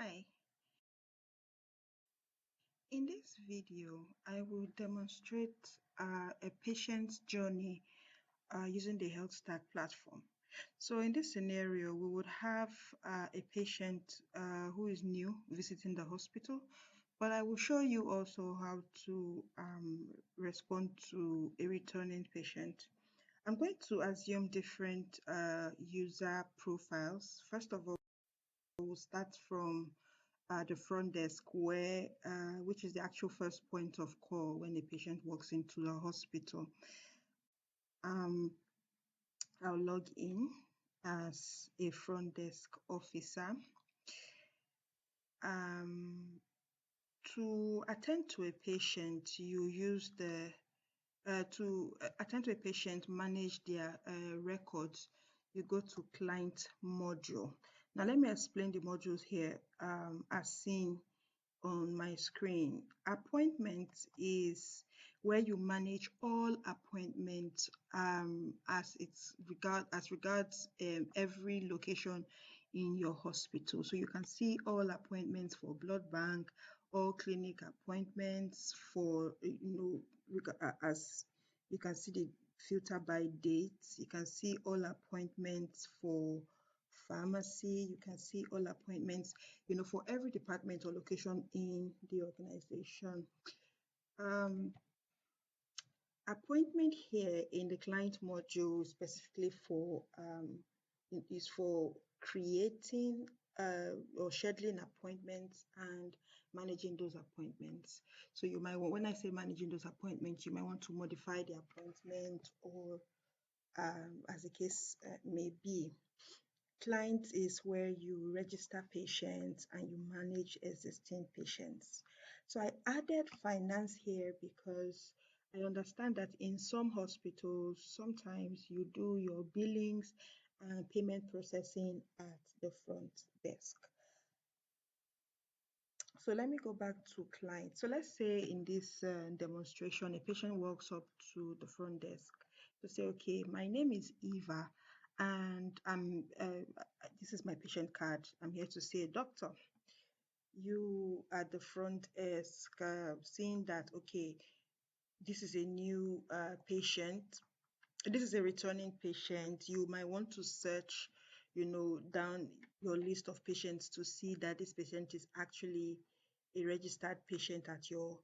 Hi, in this video, I will demonstrate a patient's journey using the Health Stack platform. So in this scenario, we would have a patient who is new visiting the hospital, but I will show you also how to respond to a returning patient. I'm going to assume different user profiles. First of all, we'll start from the front desk which is the actual first point of call when a patient walks into the hospital. I'll log in as a front desk officer. To attend to a patient, you use to attend to a patient, manage their records, you go to client module. Now let me explain the modules here as seen on my screen. Appointment is where you manage all appointments as regards every location in your hospital. So you can see all appointments for blood bank, all clinic appointments for as you can see the filter by dates. You can see all appointments for pharmacy. You can see all appointments, for every department or location in the organization. Appointment here in the client module specifically is for creating or scheduling appointments and managing those appointments. So you might want, when I say managing those appointments, you might want to modify the appointment or as the case may be. Client is where you register patients and you manage existing patients. So I added finance here because I understand that in some hospitals, sometimes you do your billings and payment processing at the front desk. So let me go back to client. So let's say in this demonstration, a patient walks up to the front desk to say, okay, my name is Eva and this is my patient card. I'm here to see a doctor. You at the front desk seeing that, okay, this is a new patient. This is a returning patient. You might want to search, down your list of patients to see that this patient is actually a registered patient at your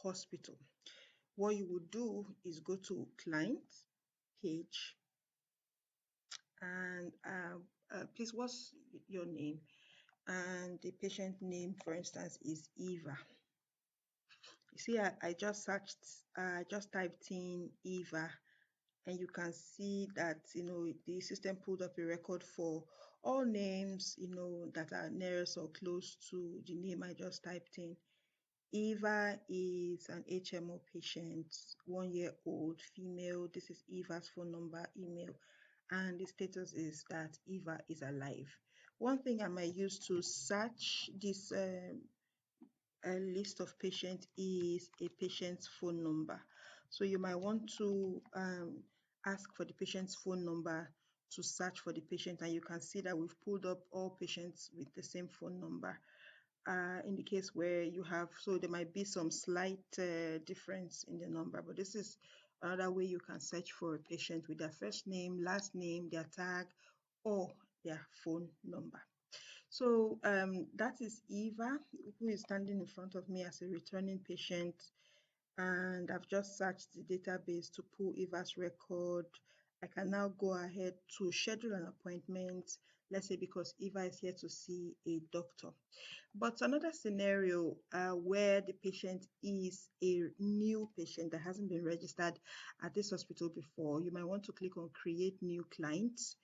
hospital. What you would do is go to client page and please, what's your name? And the patient name, for instance, is Eva. You see, I just searched, I just typed in Eva, and you can see that the system pulled up a record for all names that are nearest or close to the name I just typed in. Eva is an HMO patient, 1 year old, female. This is Eva's phone number, email, and the status is that Eva is alive. One thing I might use to search this a list of patients is a patient's phone number. So you might want to ask for the patient's phone number to search for the patient, and you can see that we've pulled up all patients with the same phone number. In the case where you have, so there might be some slight difference in the number, but this is another way you can search for a patient with their first name, last name, their tag, or their phone number. So that is Eva, who is standing in front of me as a returning patient. And I've just searched the database to pull Eva's record. I can now go ahead to schedule an appointment, let's say because Eva is here to see a doctor. But another scenario where the patient is a new patient that hasn't been registered at this hospital before, you might want to click on create new clients.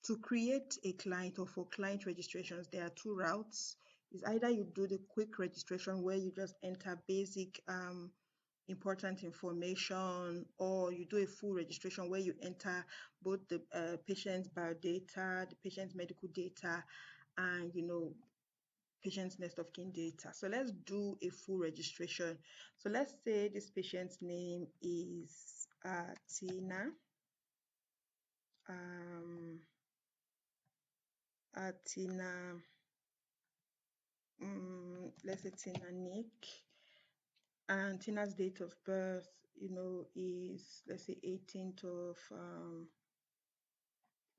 To create a client or for client registrations, there are two routes. Is either you do the quick registration where you just enter basic important information, or you do a full registration where you enter both the patient's biodata, the patient's medical data, and patient's next of kin data. So let's do a full registration. So let's say this patient's name is Tina. Tina, let's say Tina Nick, and Tina's date of birth, is, let's say, 18th of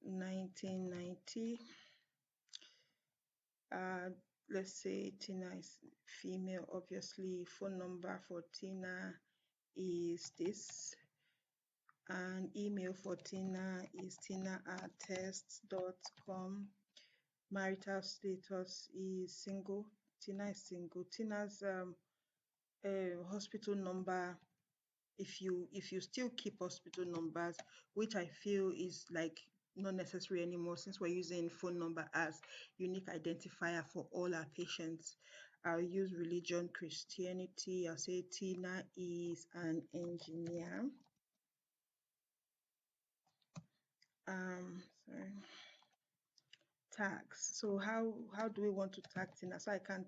1990. Uh, let's say Tina is female, obviously. Phone number for Tina is this, and email for Tina is tina@tests.com. Marital status is single. Tina is single. Tina's hospital number, if you still keep hospital numbers, which I feel is like not necessary anymore since we're using phone number as unique identifier for all our patients. I'll use religion, Christianity. I'll say Tina is an engineer. Sorry. Tags. So how do we want to tag Tina? So I can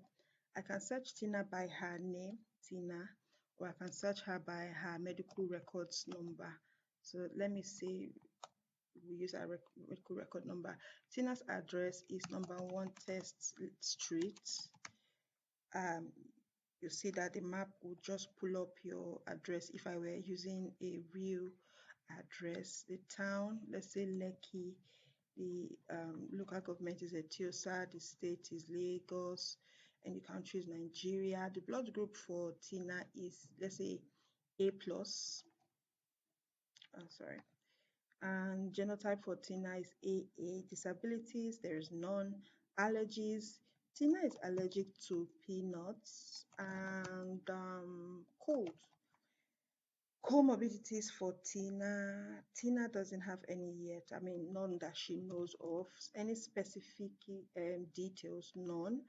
search Tina by her name, Tina, or I can search her by her medical records number. So let me see, we use our medical record number. Tina's address is number 1 Test Street. You see that the map will just pull up your address if I were using a real address. The town, let's say Lekki. The local government is Etiosa, the state is Lagos, and the country is Nigeria. The blood group for Tina is, let's say, A plus. Sorry. And genotype for Tina is AA. Disabilities, there is none. Allergies, Tina is allergic to peanuts. And cold. Comorbidities for Tina. Tina doesn't have any yet. I mean, none that she knows of. Any specific details, none.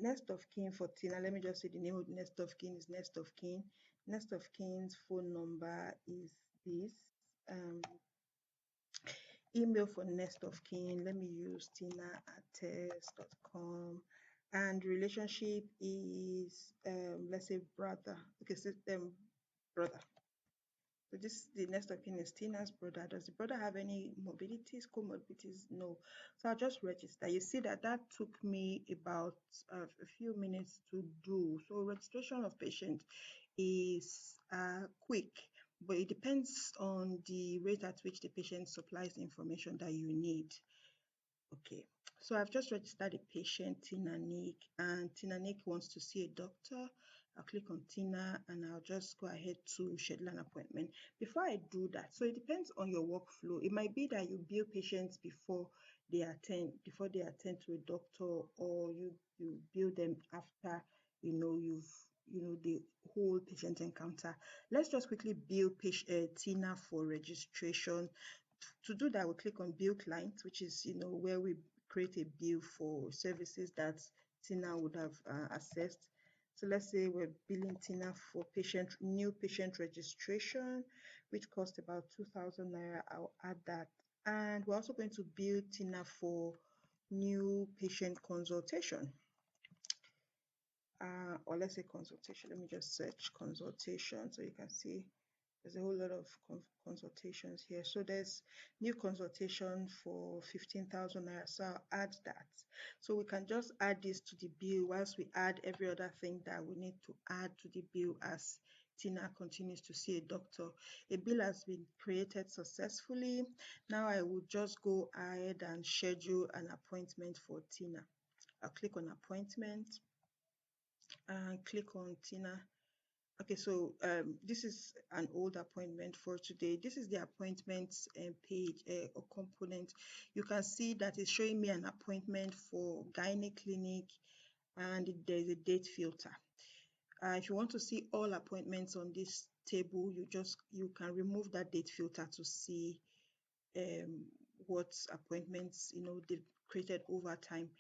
Next of kin for Tina. Let me just say the name of the next of kin is next of kin. Next of kin's phone number is this. Email for next of kin. Let me use tina@test.com. And relationship is let's say brother. Okay, so brother. So this, the next of kin is Tina's brother. Does the brother have any morbidities, comorbidities? No. So I'll just register. You see that took me about a few minutes to do. So registration of patient is quick, but it depends on the rate at which the patient supplies the information that you need. Okay, so I've just registered a patient, Tina Nick, and Tina Nick wants to see a doctor. I'll click on Tina and I'll just go ahead to schedule an appointment. Before I do that, so it depends on your workflow. It might be that you bill patients before they attend to a doctor, or you bill them after the whole patient encounter. Let's just quickly bill Tina for registration. To do that, we click on bill client, which is where we create a bill for services that Tina would have accessed. So let's say we're billing Tina for new patient registration, which cost about 2,000 naira. I'll add that. And we're also going to bill Tina for new patient consultation. Or let's say consultation. Let me just search consultation so you can see there's a whole lot of consultations here. So there's new consultation for 15,000 naira. So I'll add that. So we can just add this to the bill whilst we add every other thing that we need to add to the bill as Tina continues to see a doctor. A bill has been created successfully. Now I will just go ahead and schedule an appointment for Tina. I'll click on appointment and click on Tina. Okay, so this is an old appointment for today. This is the appointments page or component. You can see that it's showing me an appointment for gynae clinic, and there's a date filter. If you want to see all appointments on this table, you can remove that date filter to see what appointments they've created over time.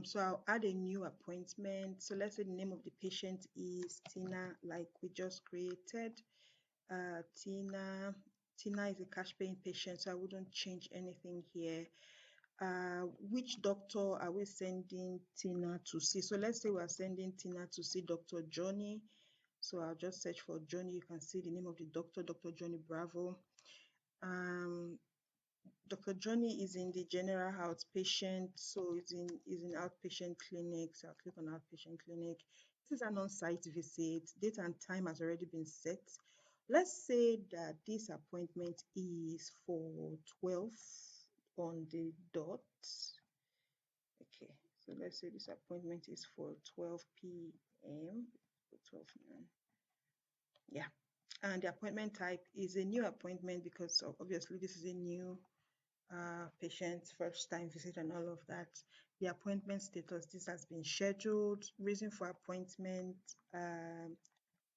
So I'll add a new appointment. So let's say the name of the patient is Tina, like we just created. Tina is a cash paying patient, so I wouldn't change anything here. Which doctor are we sending Tina to see? So let's say we are sending Tina to see Dr. Johnny. So I'll just search for Johnny. You can see the name of the doctor, Dr. Johnny Bravo. Dr. Johnny is in the general outpatient, so it's in outpatient clinic. So I'll click on outpatient clinic. This is an on-site visit. Date and time has already been set. Let's say that this appointment is for 12 on the dot. Okay, so let's say this appointment is for 12 p.m. 12 noon. Yeah, and the appointment type is a new appointment because obviously this is a new patient's first time visit and all of that. The appointment status, this has been scheduled. Reason for appointment,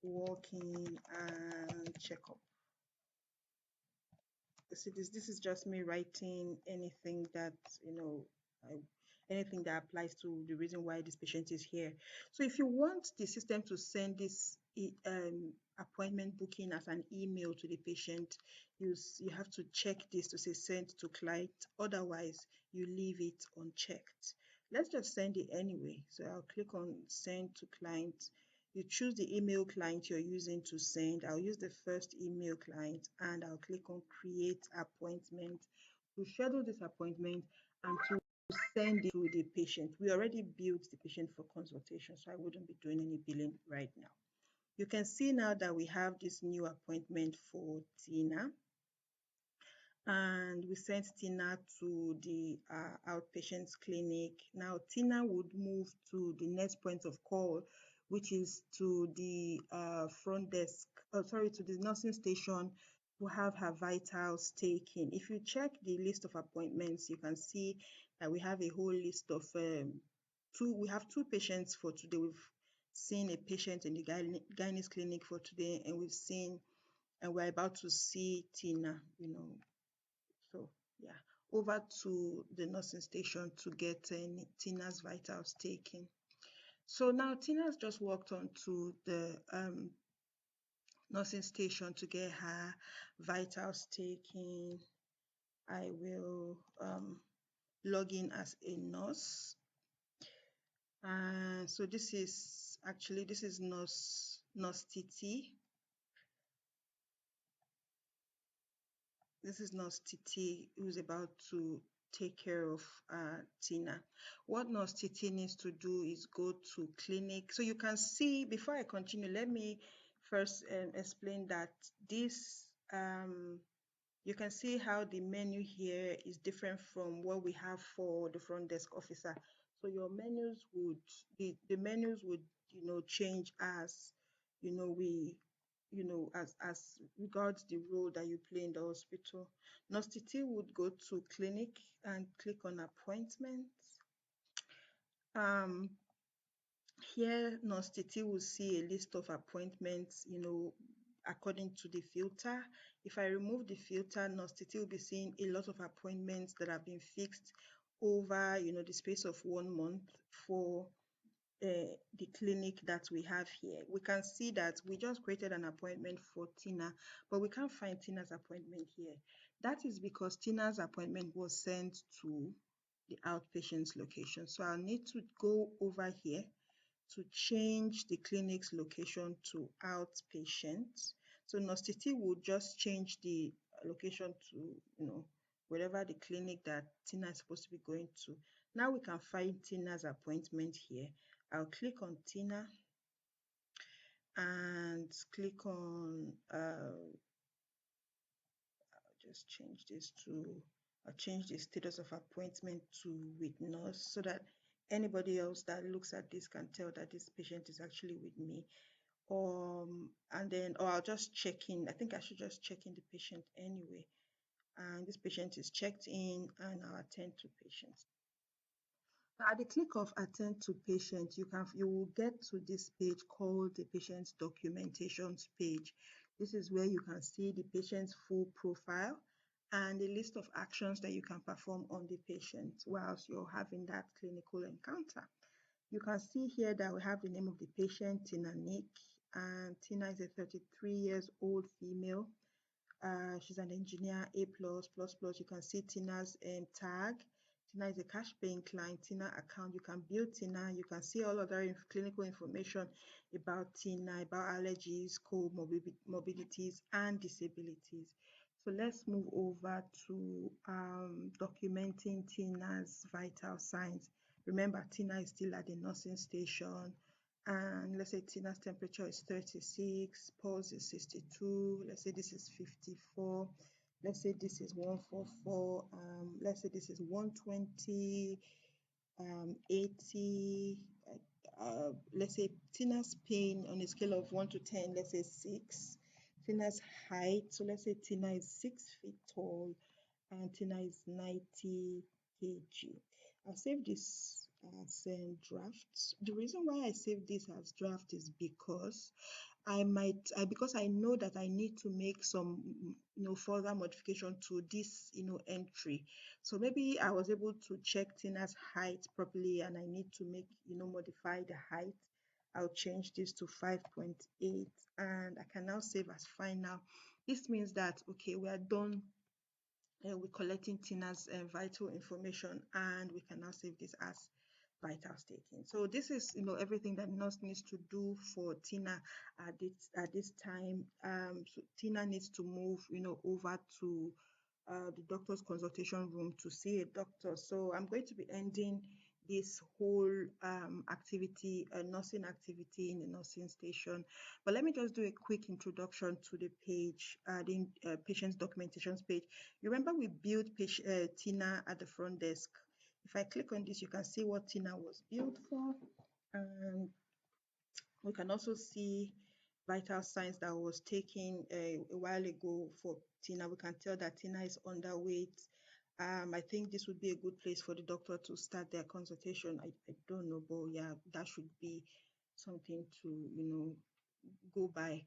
walk-in and checkup. See, this is just me writing anything that, I, anything that applies to the reason why this patient is here. So if you want the system to send this appointment booking as an email to the patient, you have to check this to say send to client. Otherwise, you leave it unchecked. Let's just send it anyway. So I'll click on send to client. You choose the email client you're using to send. I'll use the first email client and I'll click on create appointment to schedule this appointment and to send it to the patient. We already billed the patient for consultation, so I wouldn't be doing any billing right now. You can see now that we have this new appointment for Tina, and we sent Tina to the outpatients clinic. Now Tina would move to the next point of call, which is to the front desk, to the nursing station to have her vitals taken. If you check the list of appointments, you can see that we have a whole list of we have two patients for today. We've seen a patient in the gynae's clinic for today, and we're about to see Tina, so yeah, over to the nursing station to get Tina's vitals taken. So now Tina's just walked on to the nursing station to get her vitals taken. I will log in as a nurse. So this is nurse TT. This is Nurse Titi who's about to take care of Tina. What Nurse Titi needs to do is go to clinic. So you can see, before I continue, let me first explain that this, you can see how the menu here is different from what we have for the front desk officer. So your menus would, the menus would, change as, as regards the role that you play in the hospital. Nurse Titi would go to clinic and click on appointments. Here, Nurse Titi will see a list of appointments, according to the filter. If I remove the filter, Nurse Titi will be seeing a lot of appointments that have been fixed over, the space of 1 month for the clinic that we have here. We can see that we just created an appointment for Tina, but we can't find Tina's appointment here. That is because Tina's appointment was sent to the outpatient's location. So I'll need to go over here to change the clinic's location to outpatient. So Nurse Titi would just change the location to, wherever the clinic that Tina is supposed to be going to. Now we can find Tina's appointment here. I'll click on Tina and click on, I'll just change this to, I'll change the status of appointment to with nurse so that anybody else that looks at this can tell that this patient is actually with me. And then, or I'll just check in. I think I should just check in the patient anyway. And this patient is checked in and I'll attend to patients. At the click of attend to patient, you will get to this page called the patient's documentations page. This is where you can see the patient's full profile and a list of actions that you can perform on the patient whilst you're having that clinical encounter. You can see here that we have the name of the patient, Tina Nick, and Tina is a 33 years old female. She's an engineer, A+++. You can see Tina's tag. Tina is a cash paying client. Tina account. You can build Tina. You can see all other clinical information about Tina, about allergies, comorbidities, and disabilities. So let's move over to documenting Tina's vital signs. Remember, Tina is still at the nursing station, and let's say Tina's temperature is 36, pulse is 62, let's say this is 54, let's say this is 144, let's say this is 120, 80, let's say Tina's pain on a scale of 1 to 10, let's say 6. Tina's height, so let's say Tina is 6 feet tall and Tina is 90 kg. I'll save this as draft. The reason why I save this as draft is because because I know that I need to make some further modification to this entry. So maybe I was able to check Tina's height properly and I need to make modify the height. I'll change this to 5.8 and I can now save as final. This means that okay, we are done with collecting Tina's vital information and we can now save this as vital stating. So this is everything that nurse needs to do for Tina at this time. So Tina needs to move over to the doctor's consultation room to see a doctor. So I'm going to be ending this whole nursing activity in the nursing station. But let me just do a quick introduction to the page, the patient's documentations page. You remember we built Tina at the front desk. If I click on this, you can see what Tina was built for. And we can also see vital signs that was taken a while ago for Tina. We can tell that Tina is underweight. I think this would be a good place for the doctor to start their consultation. I don't know, but yeah, that should be something to go by.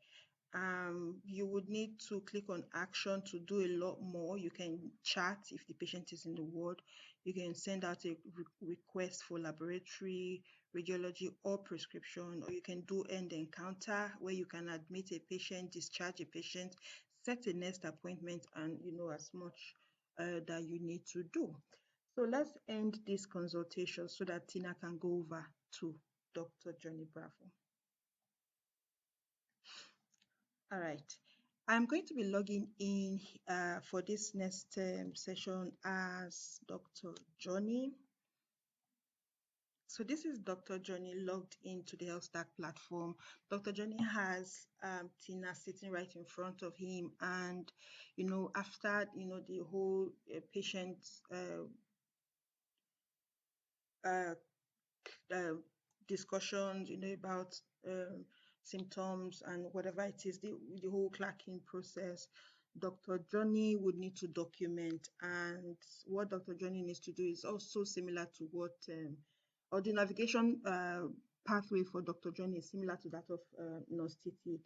You would need to click on action to do a lot more. You can chat if the patient is in the ward. You can send out a request for laboratory, radiology, or prescription, or you can do end encounter where you can admit a patient, discharge a patient, set a next appointment, and as much that you need to do. So let's end this consultation so that Tina can go over to Dr. Johnny Bravo. All right. I'm going to be logging in for this next session as Dr. Johnny. So this is Dr. Johnny logged into the Health Stack platform. Dr. Johnny has Tina sitting right in front of him, and after the whole patient uh, uh, discussions, about symptoms and whatever it is, the whole clacking process, Dr. Johnny would need to document. And what Dr. Johnny needs to do is also similar to what, or the navigation pathway for Dr. Johnny is similar to that of Nurse Titi.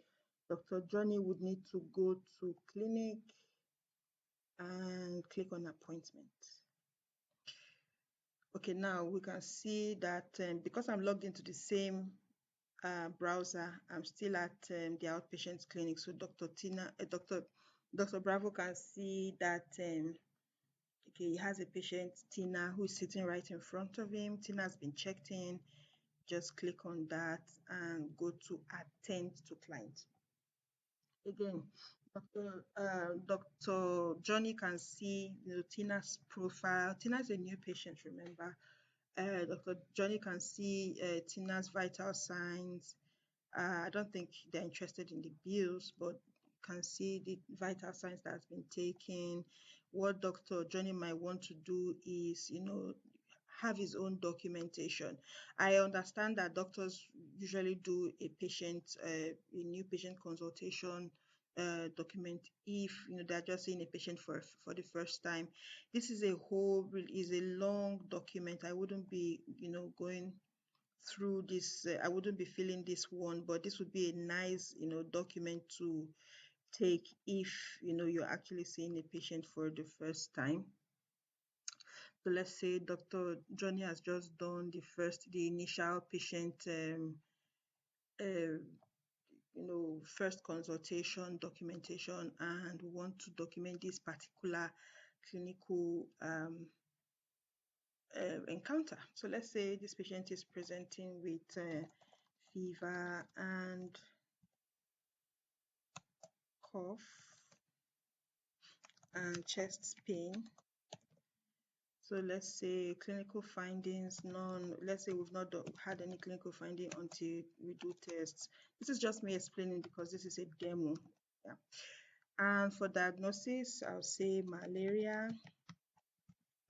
Dr. Johnny would need to go to clinic and click on appointment. Okay, now we can see that because I'm logged into the same browser, I'm still at the outpatient clinic. So Dr. Bravo can see that okay, he has a patient, Tina, who is sitting right in front of him. Tina has been checked in. Just click on that and go to attend to client. Again, Dr. Johnny can see Tina's profile. Tina is a new patient, remember. Dr. Johnny can see Tina's vital signs. I don't think they're interested in the bills, but can see the vital signs that has been taken. What Dr. Johnny might want to do is, have his own documentation. I understand that doctors usually do a new patient consultation document if they're just seeing a patient for the first time. This is a long document. I wouldn't be going through this. I wouldn't be filling this one, but this would be a nice document to take if you're actually seeing a patient for the first time. So let's say Dr. Johnny has just done the initial patient first consultation documentation, and we want to document this particular clinical encounter. So let's say this patient is presenting with fever and cough. and chest pain. So let's say clinical findings, none. Let's say we've not had any clinical finding until we do tests. This is just me explaining because this is a demo. Yeah. And for diagnosis, I'll say malaria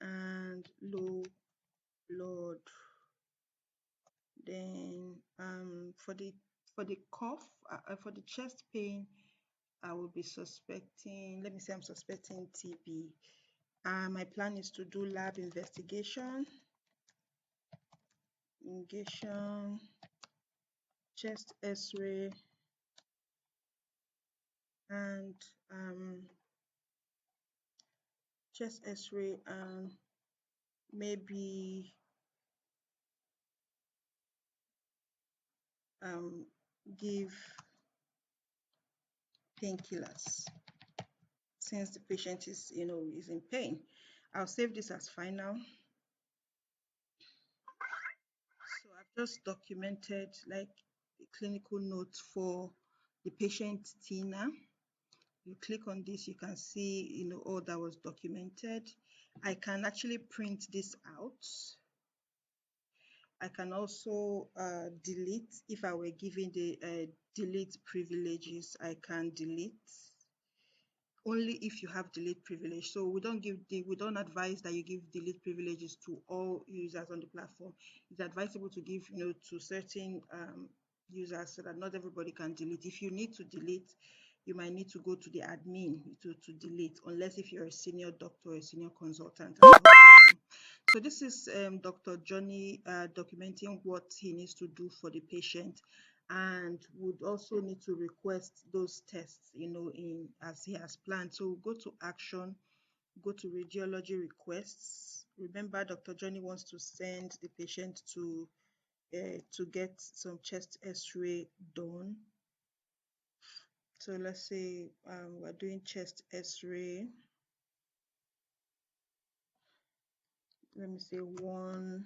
and low blood. Then for the cough, for the chest pain, I will be suspecting. Let me say I'm suspecting TB. My plan is to do lab investigation, chest X-ray, and chest X-ray, and maybe give painkillers since the patient is is in pain. I'll save this as final. So I've just documented like a clinical notes for the patient Tina. You click on this, you can see all that was documented. I can actually print this out. I can also delete. If I were given the delete privileges, I can delete only if you have delete privilege. So we don't advise that you give delete privileges to all users on the platform. It's advisable to give to certain users so that not everybody can delete. If you need to delete, you might need to go to the admin to delete, unless if you're a senior doctor or a senior consultant at the hospital. So this is Dr. Johnny documenting what he needs to do for the patient, and would also need to request those tests in as he has planned. So we'll go to action, go to radiology requests. Remember, Dr. Johnny wants to send the patient to get some chest X-ray done. So let's say we're doing chest X-ray. Let me say one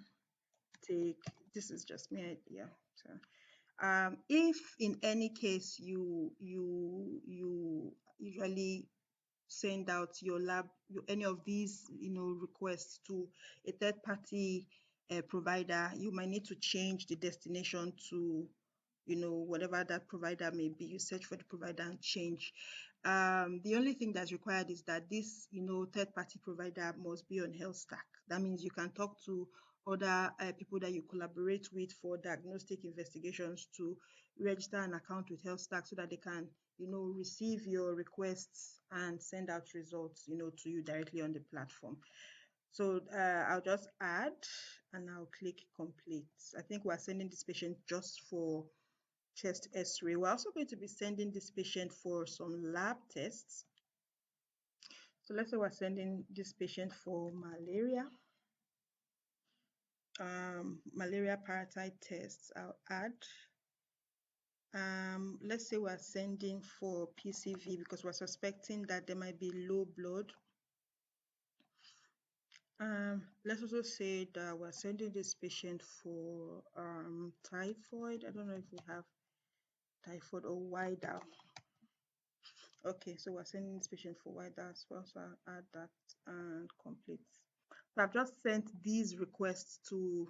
take. This is just me, yeah. So if in any case you usually send out your lab, any of these requests to a third party provider, you might need to change the destination to whatever that provider may be. You search for the provider and change. The only thing that's required is that this third party provider must be on health stack. That means you can talk to other people that you collaborate with for diagnostic investigations to register an account with health stack so that they can receive your requests and send out results to you directly on the platform. So I'll just add and I'll click complete. I think we're sending this patient just for chest X-ray. We're also going to be sending this patient for some lab tests. So let's say we're sending this patient for malaria. Malaria parasite tests, I'll add. Let's say we're sending for PCV because we're suspecting that there might be low blood. Let's also say that we're sending this patient for typhoid. I don't know if we have typhoid or WIDA. Okay, so we're sending this patient for WIDA as well. So I'll add that and complete. So I've just sent these requests to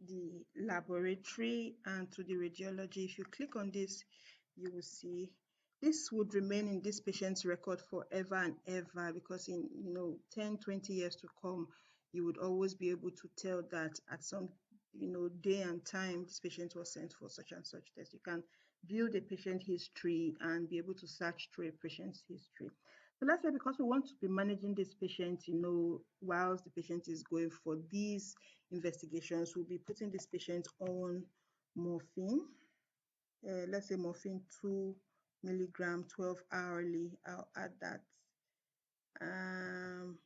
the laboratory and to the radiology. If you click on this, you will see this would remain in this patient's record forever and ever, because in 10-20 years to come, you would always be able to tell that at some day and time this patient was sent for such and such test. You can view the patient history and be able to search through a patient's history. So let's say because we want to be managing this patient, whilst the patient is going for these investigations, we'll be putting this patient on morphine. Let's say morphine 2 milligram 12 hourly. I'll add that and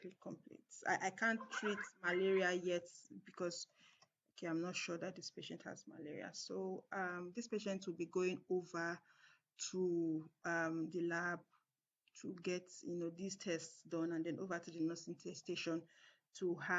click complete. I can't treat malaria yet because I'm not sure that this patient has malaria. So this patient will be going over to the lab to get these tests done, and then over to the nursing test station to have